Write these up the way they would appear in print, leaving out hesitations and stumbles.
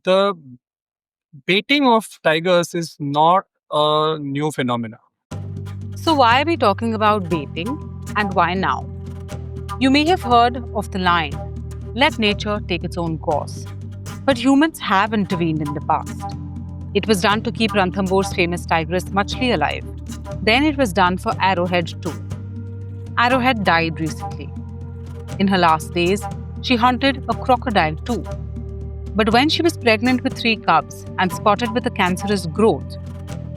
The baiting of tigers is not a new phenomenon. So, why are we talking about baiting and why now? You may have heard of the line, let nature take its own course. But humans have intervened in the past. It was done to keep Ranthambore's famous tigress Machli alive. Then it was done for Arrowhead too. Arrowhead died recently. In her last days, she hunted a crocodile too. But when she was pregnant with 3 cubs and spotted with a cancerous growth,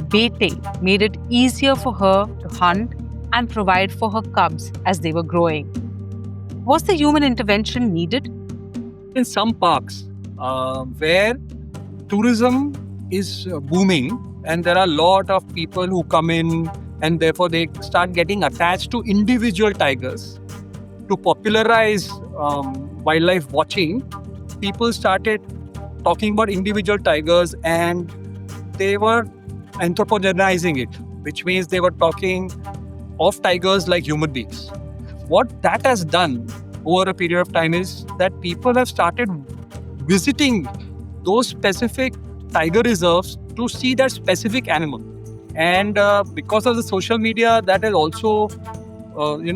baiting made it easier for her to hunt and provide for her cubs as they were growing. Was the human intervention needed? In some parks where tourism is booming and there are a lot of people who come in and therefore they start getting attached to individual tigers to popularize wildlife watching, people started talking about individual tigers and they were anthropogenizing it, which means they were talking of tigers like human beings. What that has done over a period of time is that people have started visiting those specific tiger reserves to see that specific animal. And because of the social media, that has also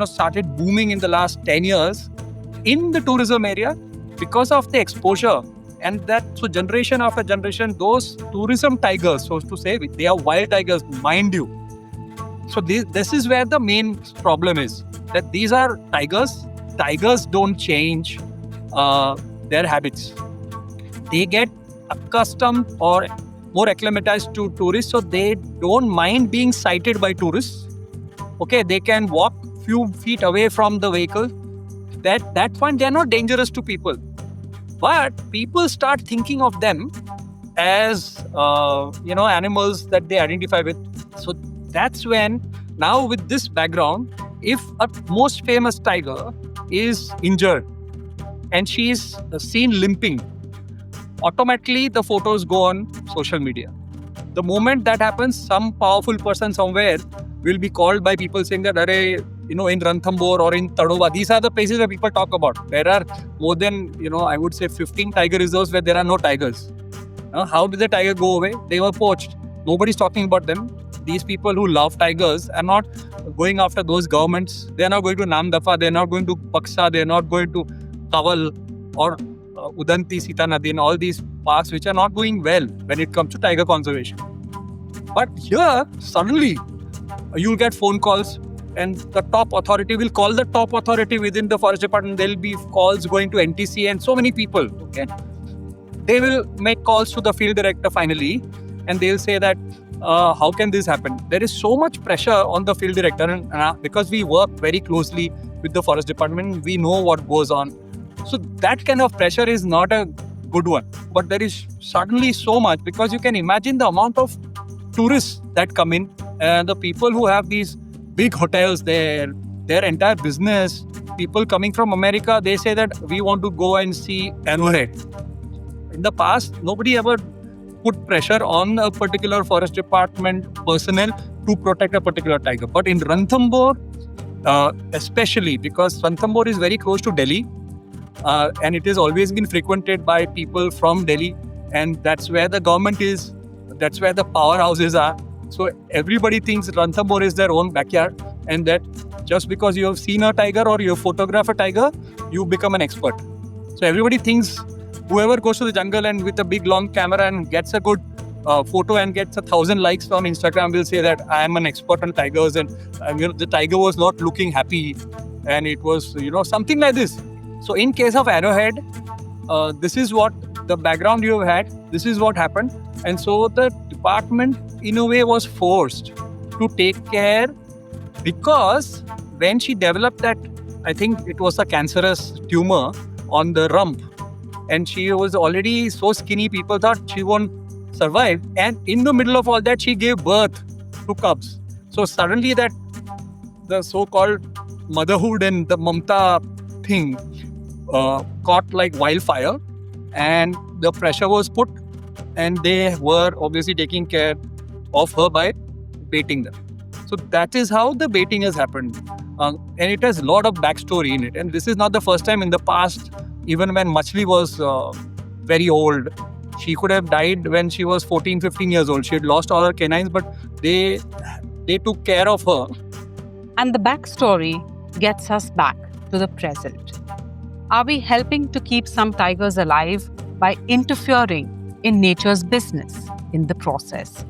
started booming in the last 10 years in the tourism area because of the exposure. And that, so generation after generation, those tourism tigers, so to say, they are wild tigers, mind you. So this is where the main problem is, that these are tigers. Tigers don't change their habits. They get accustomed or more acclimatized to tourists, so they don't mind being sighted by tourists. Okay, they can walk few feet away from the vehicle. That point, they are not dangerous to people. But people start thinking of them as animals that they identify with. So that's when, now with this background, if a most famous tiger is injured and she is seen limping, automatically the photos go on social media. The moment that happens, some powerful person somewhere will be called by people saying that, in Ranthambore or in Tadoba, these are the places where people talk about. There are more than, I would say 15 tiger reserves where there are no tigers. How did the tiger go away? They were poached. Nobody's talking about them. These people who love tigers are not going after those governments. They are not going to Namdafa. They are not going to Paksa. They are not going to Kawal or Udanti, Sita Nadi, and all these parks which are not doing well when it comes to tiger conservation. But here, suddenly, you'll get phone calls and the top authority will call the top authority within the forest department. There'll be calls going to NTC and so many people. Okay, they will make calls to the field director finally, and they'll say that how can this happen? There is so much pressure on the field director, and because we work very closely with the forest department, we know what goes on. So that kind of pressure is not a good one. But there is suddenly so much, because you can imagine the amount of tourists that come in, and the people who have these big hotels there, their entire business, people coming from America, they say that we want to go and see Arrowhead. In the past, nobody ever put pressure on a particular forest department personnel to protect a particular tiger. But in Ranthambore, especially because Ranthambore is very close to Delhi, and it has always been frequented by people from Delhi, and that's where the government is, that's where the powerhouses are. So everybody thinks Ranthambore is their own backyard, and that just because you have seen a tiger or you photograph a tiger, you become an expert. So everybody thinks whoever goes to the jungle and with a big long camera and gets a good photo and gets 1,000 likes on Instagram will say that I am an expert on tigers, and the tiger was not looking happy, and it was something like this. So in case of Arrowhead, this is what the background you have had, this is what happened. And so the department in a way was forced to take care, because when she developed that, I think it was a cancerous tumor on the rump, and she was already so skinny, people thought she won't survive. And in the middle of all that, she gave birth to cubs. So suddenly that the so-called motherhood and the mamta thing caught like wildfire, and the pressure was put, and they were obviously taking care of her by baiting them. So that is how the baiting has happened. And it has a lot of backstory in it. And this is not the first time. In the past, even when Machli was very old, She could have died when she was 14, 15 years old. She had lost all her canines, but they took care of her. And the backstory gets us back to the present. Are we helping to keep some tigers alive by interfering in nature's business in the process?